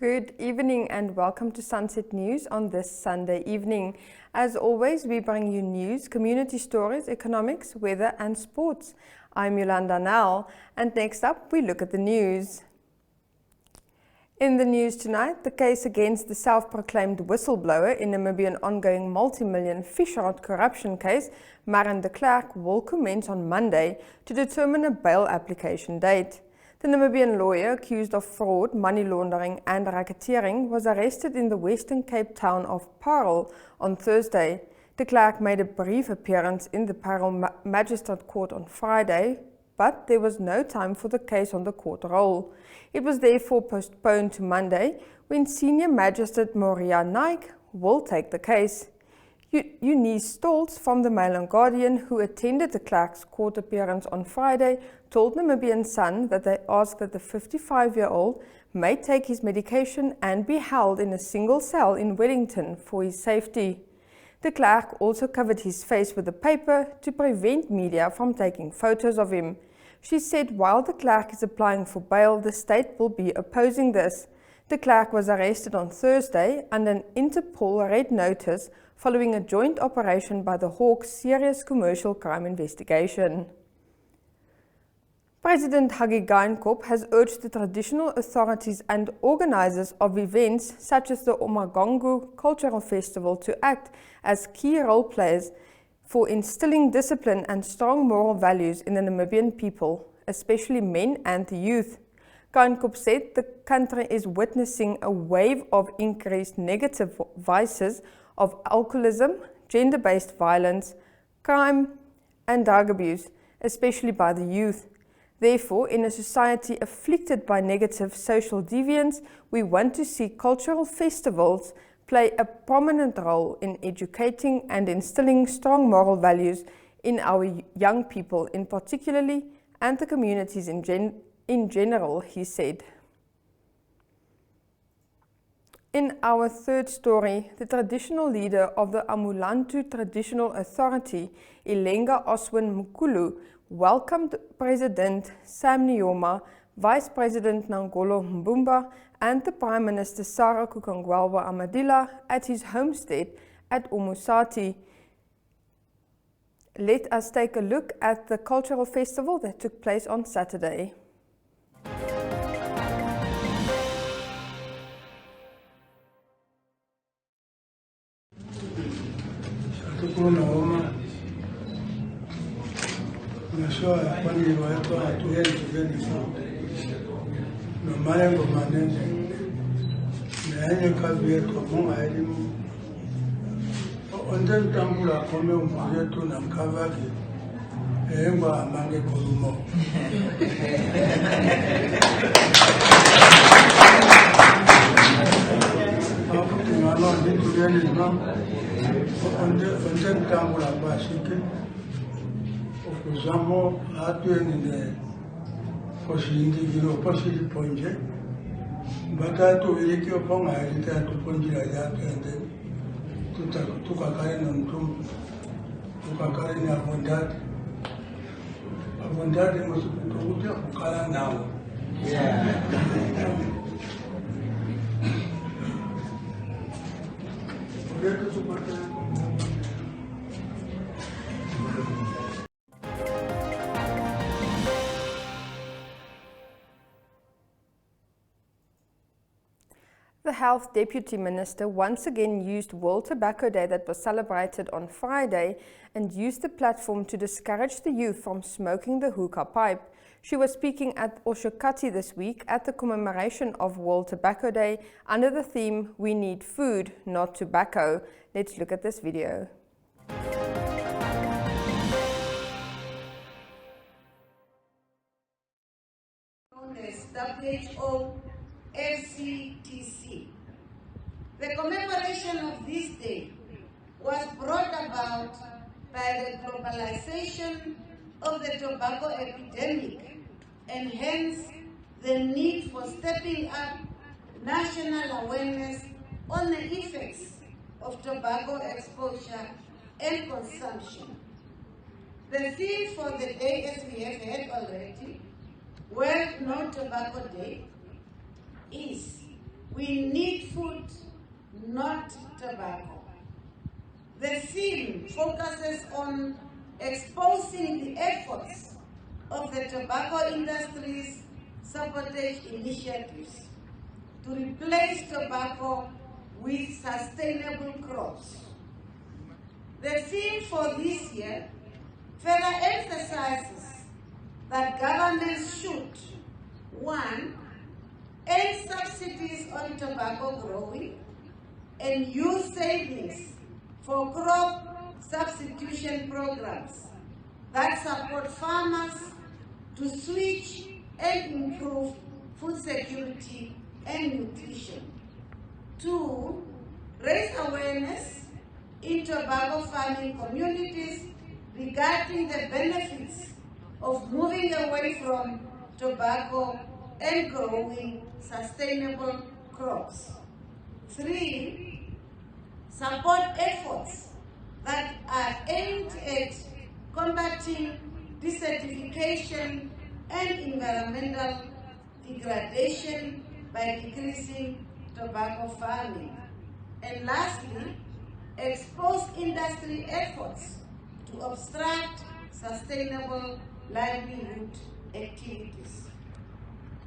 Good evening and welcome to Sunset News on this Sunday evening. As always, we bring you news, community stories, economics, weather and sports. I'm Yolanda Nell, and next up we look at the news. In the news tonight, the case against the self-proclaimed whistleblower in Namibian ongoing multi-million fish rod corruption case, Marin de Klerk, will commence on Monday to determine a bail application date. The Namibian lawyer accused of fraud, money laundering and racketeering was arrested in the Western Cape town of Parel on Thursday. De Klerk made a brief appearance in the Parel Magistrate Court on Friday, but there was no time for the case on the court roll. It was therefore postponed to Monday, when Senior Magistrate Moria Naik will take the case. Eunice Stoltz from the Mail and Guardian, who attended de Klerk's court appearance on Friday, told Namibian Sun that they asked that the 55-year-old may take his medication and be held in a single cell in Wellington for his safety. De Klerk also covered his face with a paper to prevent media from taking photos of him. She said while de Klerk is applying for bail, the state will be opposing this. De Klerk was arrested on Thursday under an Interpol red notice following a joint operation by the Hawks Serious Commercial Crime Investigation. President Hage Geingob has urged the traditional authorities and organizers of events such as the Omagongo Cultural Festival to act as key role players for instilling discipline and strong moral values in the Namibian people, especially men and the youth. Geingob said the country is witnessing a wave of increased negative vices of alcoholism, gender-based violence, crime and drug abuse, especially by the youth. Therefore, in a society afflicted by negative social deviance, we want to see cultural festivals play a prominent role in educating and instilling strong moral values in our young people in particularly and the communities in general, he said. In our third story, the traditional leader of the Oneuptwo Traditional Authority, Ilenga Oswin Mkulu, welcomed President Sam Nujoma, Vice President Nangolo Mbumba, and the Prime Minister Sarah Kukangwalwa Amadila at his homestead at Umusati. Let us take a look at the cultural festival that took place on Saturday. The Health Deputy Minister once again used World Tobacco Day that was celebrated on Friday and used the platform to discourage the youth from smoking the hookah pipe. She was speaking at Oshokati this week at the commemoration of World Tobacco Day under the theme, "We need food, not tobacco." Let's look at this video. WHO FCTC. The commemoration of this day was brought about by the globalization of the tobacco epidemic and hence the need for stepping up national awareness on the effects of tobacco exposure and consumption. The theme for the day, as we have heard already, World No Tobacco Day, is We need food, not tobacco. The film focuses on exposing the efforts of the tobacco industry's sabotage initiatives to replace tobacco with sustainable crops. The theme for this year further emphasizes that governments should, 1, end subsidies on tobacco growing and use savings for crop substitution programs that support farmers to switch and improve food security and nutrition. 2, raise awareness in tobacco farming communities regarding the benefits of moving away from tobacco and growing sustainable crops. 3, support efforts that are aimed at combating desertification and environmental degradation by decreasing tobacco farming. And lastly, expose industry efforts to obstruct sustainable livelihood activities.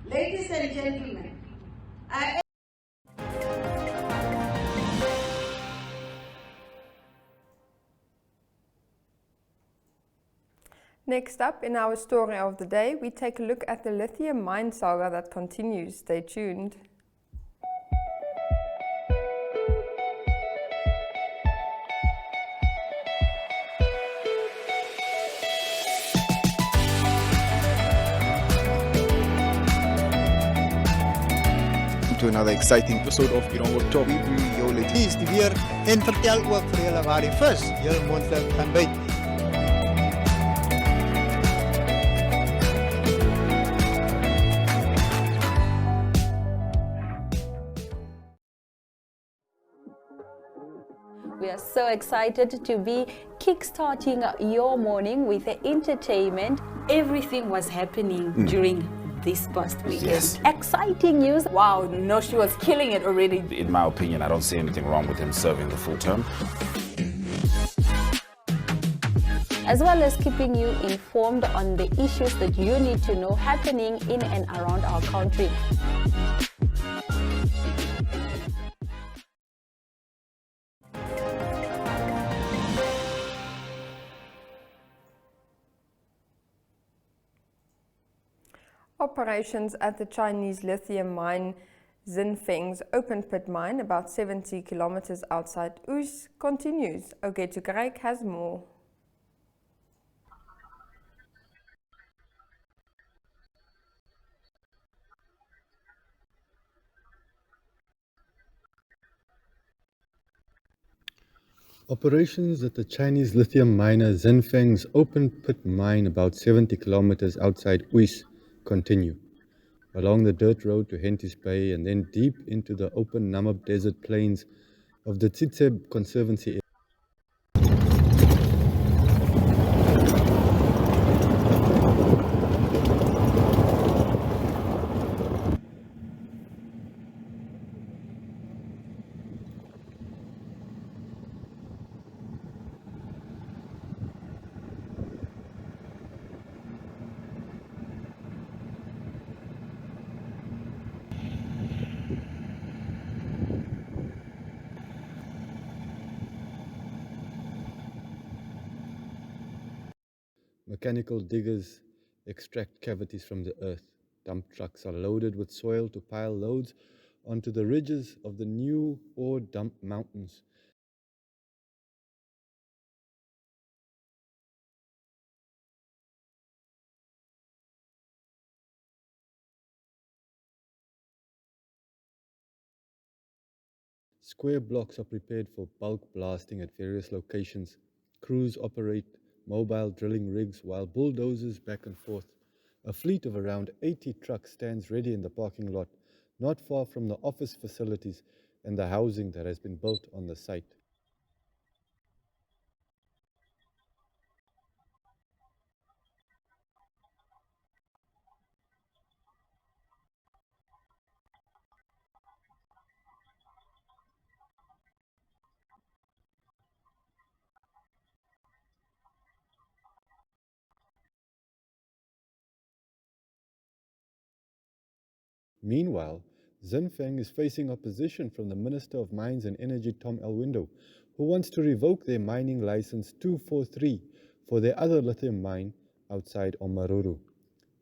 Ladies and gentlemen, Next up, in our story of the day, we take a look at the lithium mine saga that continues. Stay tuned. To another exciting episode of Oneuptwo. Jullie is die weer en vertel ook vir julle waar die vis heel moontlik gaan byt. We are so excited to be kickstarting your morning with the entertainment. Everything was happening during this past weekend. Yes. Exciting news. Wow, no, she was killing it already. In my opinion, I don't see anything wrong with him serving the full term. As well as keeping you informed on the issues that you need to know happening in and around our country. Operations at the Chinese lithium mine Zinfeng's open pit mine, about 70 kilometers outside Oos, continues. Ogetu Greik has more. Operations at the Chinese lithium miner Zinfeng's open pit mine about 70 kilometers outside Uis continue. Along the dirt road to Henties Bay and then deep into the open Namib desert plains of the Tsitseb Conservancy area. Mechanical diggers extract cavities from the earth. Dump trucks are loaded with soil to pile loads onto the ridges of the new ore dump mountains. Square blocks are prepared for bulk blasting at various locations. Crews operate mobile drilling rigs while bulldozers back and forth. A fleet of around 80 trucks stands ready in the parking lot, not far from the office facilities and the housing that has been built on the site. Meanwhile, Zinfeng is facing opposition from the Minister of Mines and Energy, Tom Elwindo, who wants to revoke their mining license 243 for their other lithium mine outside Omaruru.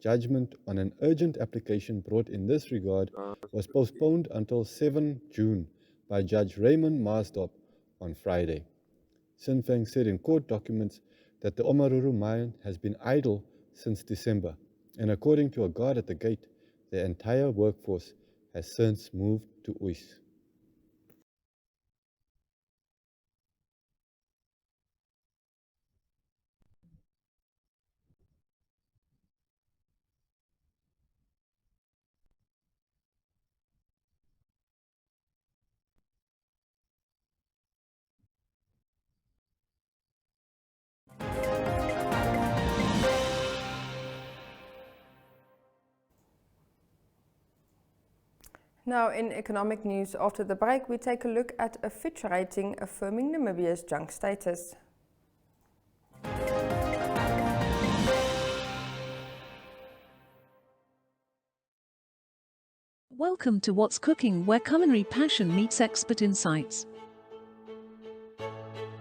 Judgment on an urgent application brought in this regard was postponed until 7 June by Judge Raymond Marsdorp on Friday. Zinfeng said in court documents that the Omaruru mine has been idle since December, and according to a guard at the gate, the entire workforce has since moved to Uys. Now in economic news after the break, we take a look at a Fitch rating affirming Namibia's junk status. Welcome to What's Cooking, where culinary passion meets expert insights.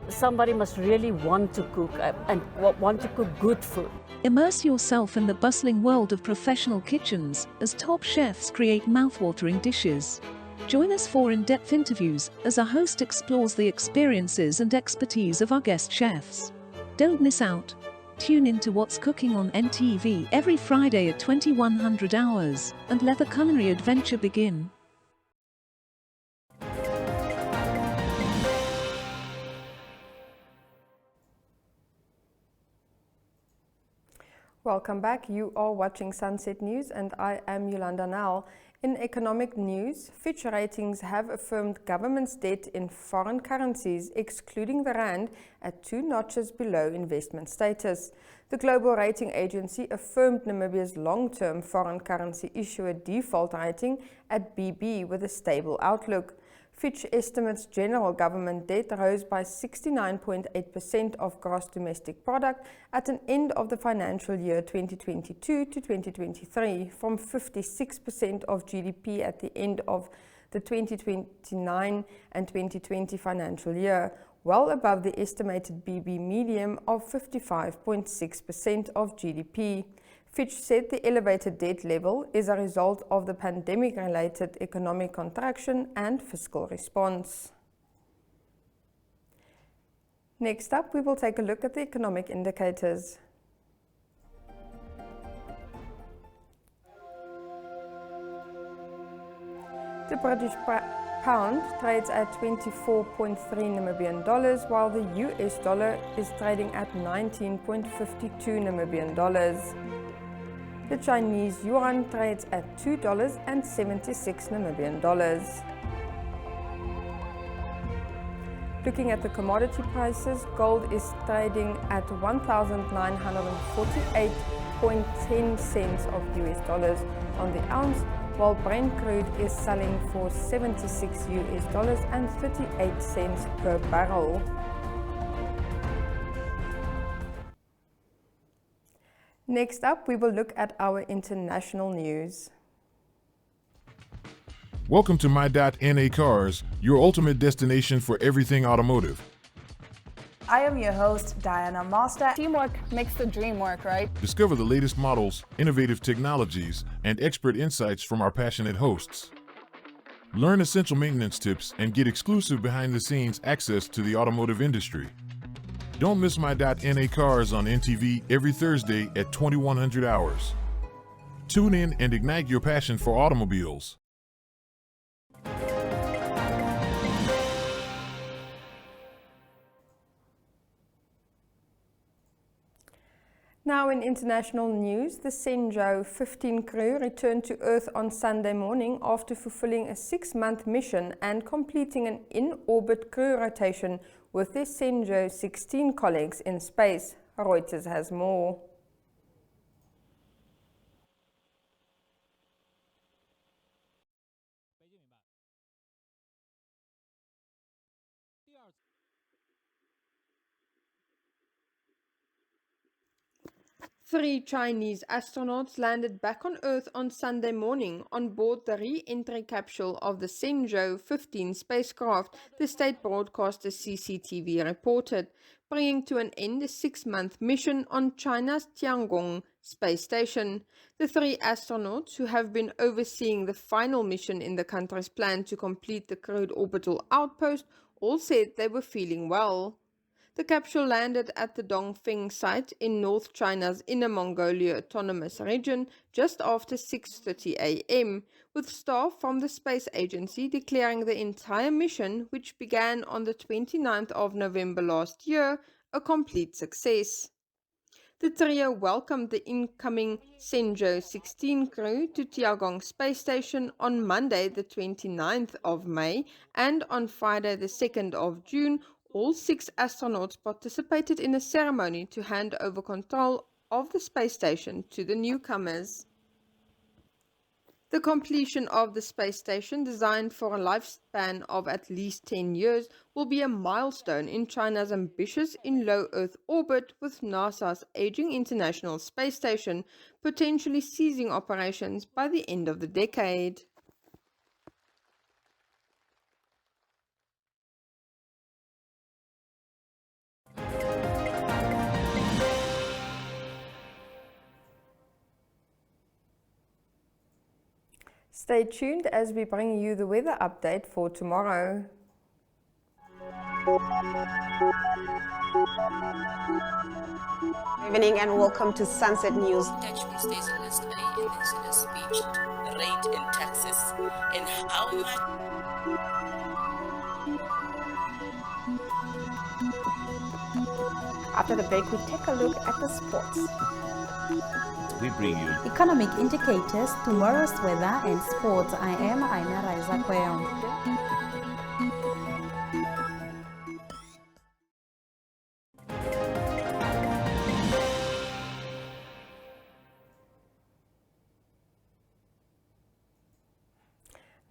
Somebody must really want to cook and want to cook good food. Immerse yourself in the bustling world of professional kitchens as top chefs create mouthwatering dishes. Join us for in-depth interviews as our host explores the experiences and expertise of our guest chefs. Don't miss out. Tune in to What's Cooking on NTV every Friday at 2100 hours and let the culinary adventure begin. Welcome back. You are watching Sunset News and I am Yolanda Nell. In economic news, Fitch Ratings have affirmed government's debt in foreign currencies, excluding the rand, at 2 notches below investment status. The global rating agency affirmed Namibia's long-term foreign currency issuer default rating at BB with a stable outlook. Fitch estimates general government debt rose by 69.8% of gross domestic product at an end of the financial year 2022 to 2023, from 56% of GDP at the end of the 2029 and 2020 financial year, well above the estimated BB median of 55.6% of GDP. Fitch said the elevated debt level is a result of the pandemic-related economic contraction and fiscal response. Next up, we will take a look at the economic indicators. The British pound trades at 24.3 Namibian dollars, while the US dollar is trading at 19.52 Namibian dollars. The Chinese yuan trades at $2.76 Namibian dollars. Looking at the commodity prices, gold is trading at 1,948.10 cents of US dollars on the ounce, while Brent crude is selling for 76 US dollars and 38 cents per barrel. Next up, we will look at our international news. Welcome to My.NA Cars, your ultimate destination for everything automotive. I am your host, Diana Master. Teamwork makes the dream work, right? Discover the latest models, innovative technologies, and expert insights from our passionate hosts. Learn essential maintenance tips and get exclusive behind-the-scenes access to the automotive industry. Don't miss My.NA Cars on NTV every Thursday at 2100 hours. Tune in and ignite your passion for automobiles. Now in international news, the Shenzhou 15 crew returned to Earth on Sunday morning after fulfilling a 6-month mission and completing an in-orbit crew rotation with their Shenzhou 16 colleagues in space. Reuters has more. 3 Chinese astronauts landed back on Earth on Sunday morning on board the re-entry capsule of the Shenzhou 15 spacecraft, the state broadcaster CCTV reported, bringing to an end a 6-month mission on China's Tiangong space station. The 3 astronauts, who have been overseeing the final mission in the country's plan to complete the crewed orbital outpost, all said they were feeling well. The capsule landed at the Dongfeng site in North China's Inner Mongolia Autonomous Region just after 6:30 a.m., with staff from the space agency declaring the entire mission, which began on the 29th of November last year, a complete success. The trio welcomed the incoming Shenzhou 16 crew to Tiangong Space Station on Monday the 29th of May, and on Friday the 2nd of June, all 6 astronauts participated in a ceremony to hand over control of the space station to the newcomers. The completion of the space station, designed for a lifespan of at least 10 years, will be a milestone in China's ambitious in-low Earth orbit, with NASA's aging International Space Station potentially ceasing operations by the end of the decade. Stay tuned as we bring you the weather update for tomorrow. Good evening and welcome to Sunset News. Attachment stays on list A in the speech, rate in taxes, and how much. After the break, we take a look at the sports. We bring you economic indicators, tomorrow's weather and sports. I am Aina Raiza Kweyong.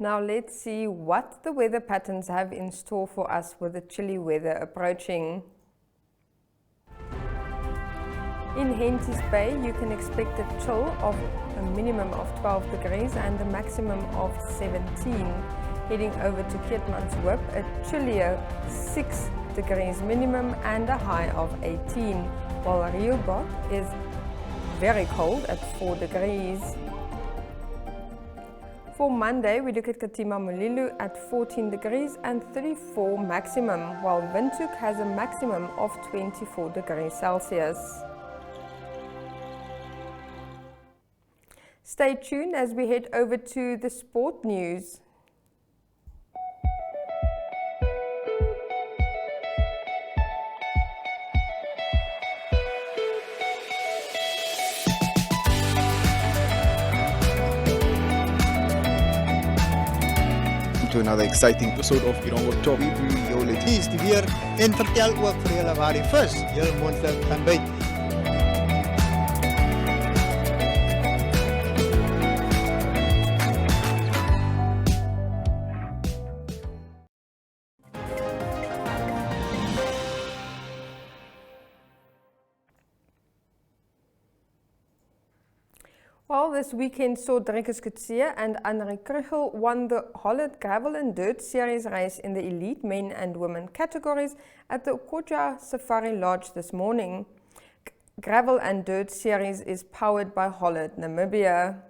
Now let's see what the weather patterns have in store for us with the chilly weather approaching. In Henties Bay, you can expect a chill of a minimum of 12 degrees and a maximum of 17. Heading over to Keetmanshoop, a chillier 6 degrees minimum and a high of 18, while Rehoboth is very cold at 4 degrees. For Monday, we look at Katima Mulilo at 14 degrees and 34 maximum, while Windhoek has a maximum of 24 degrees Celsius. Stay tuned as we head over to the sport news. To another exciting episode of Oneuptwo. Hier is die weer en vertel ook vir julle waar die vis heel moontlik gaan byt. Well, this weekend saw Driekus Coetzee and Anri Krugel won the Holland Gravel and Dirt Series race in the elite men and women categories at the Okoja Safari Lodge this morning. Gravel and Dirt Series is powered by Holland, Namibia.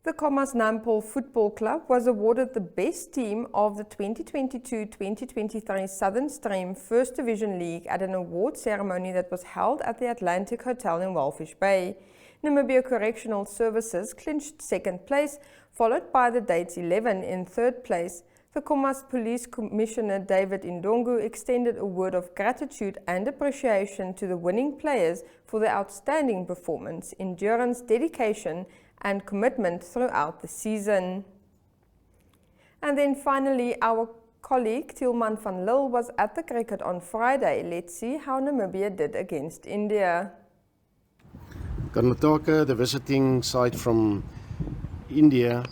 The Khomas Nampol Football Club was awarded the best team of the 2022-2023 Southern Stream First Division League at an award ceremony that was held at the Atlantic Hotel in Walfish Bay. Namibia Correctional Services clinched second place, followed by the Dates 11 in third place. The Khomas Police Commissioner David Indongu extended a word of gratitude and appreciation to the winning players for their outstanding performance, endurance, dedication and commitment throughout the season. And then finally, our colleague Tilman van Lille was at the cricket on Friday. Let's see how Namibia did against India. Karnataka, the visiting side from India,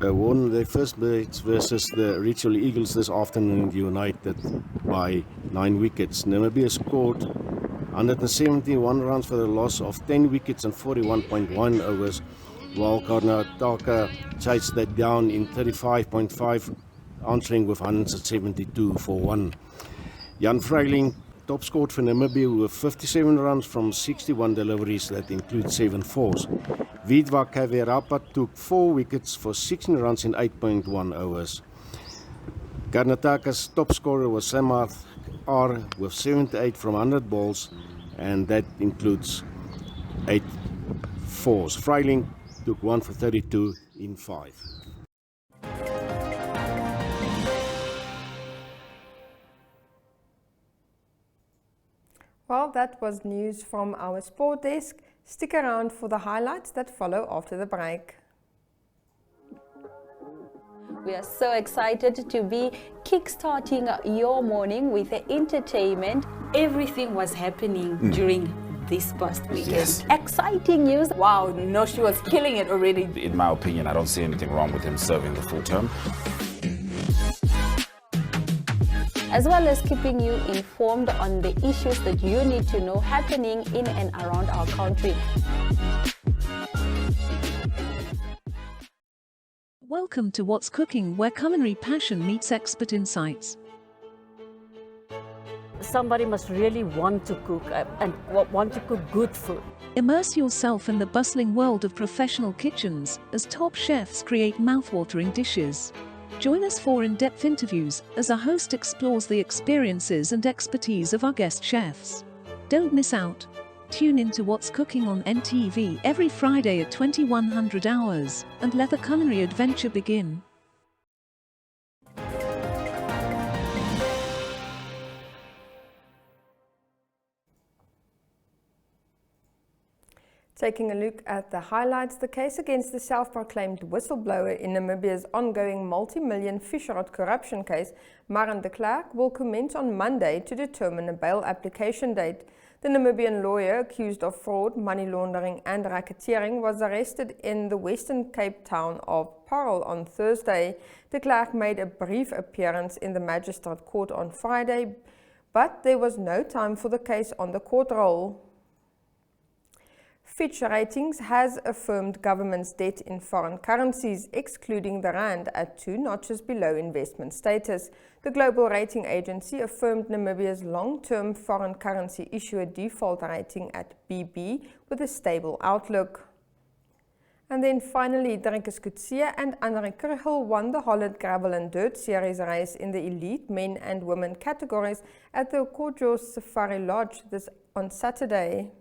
won their first match versus the Ritual Eagles this afternoon, united by 9 wickets. Namibia scored 171 runs for the loss of 10 wickets and 41.1 overs, while Karnataka chased that down in 35.5, answering with 172 for 1. Jan Freiling top scored for Namibia with 57 runs from 61 deliveries, that includes 7 fours. Vidwa Kaverapa took 4 wickets for 16 runs in 8.1 overs. Karnataka's top scorer was Samarth R with 78 from 100 balls, and that includes 8 fours. Freiling took 1 for 32 in 5. Well, that was news from our sport desk. Stick around for the highlights that follow after the break. We are so excited to be kickstarting your morning with the entertainment. Everything was happening during this past weekend. Yes. Exciting news. Wow, no, she was killing it already. In my opinion, I don't see anything wrong with him serving the full term. As well as keeping you informed on the issues that you need to know happening in and around our country. Welcome to What's Cooking, where culinary passion meets expert insights. Somebody must really want to cook and want to cook good food. Immerse yourself in the bustling world of professional kitchens as top chefs create mouth-watering dishes. Join us for in-depth interviews as our host explores the experiences and expertise of our guest chefs. Don't miss out. Tune in to What's Cooking on NTV every Friday at 2100 hours and let the culinary adventure begin. Taking a look at the highlights, the case against the self-proclaimed whistleblower in Namibia's ongoing multi-million fish rod corruption case, Maren de Klerk, will commence on Monday to determine a bail application date. The Namibian lawyer accused of fraud, money laundering and racketeering was arrested in the Western Cape town of Parel on Thursday. De Klerk made a brief appearance in the Magistrate Court on Friday, but there was no time for the case on the court roll. Fitch Ratings has affirmed government's debt in foreign currencies, excluding the rand, at 2 notches below investment status. The global rating agency affirmed Namibia's long-term foreign currency issuer default rating at BB with a stable outlook. And then finally, Driekus Coetzee and André Krugel won the Holland Gravel and Dirt Series race in the elite men and women categories at the Kojo Safari Lodge on Saturday.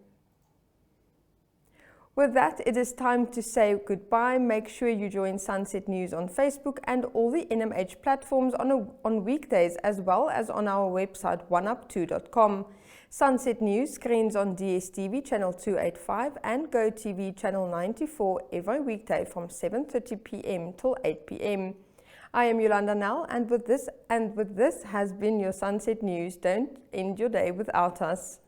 With that, it is time to say goodbye. Make sure you join Sunset News on Facebook and all the NMH platforms on weekdays, as well as on our website oneuptwo.com. Sunset News screens on DSTV channel 285 and GoTV channel 94 every weekday from 7:30 p.m. till 8 p.m. I am Yolanda Nell, and with this has been your Sunset News. Don't end your day without us.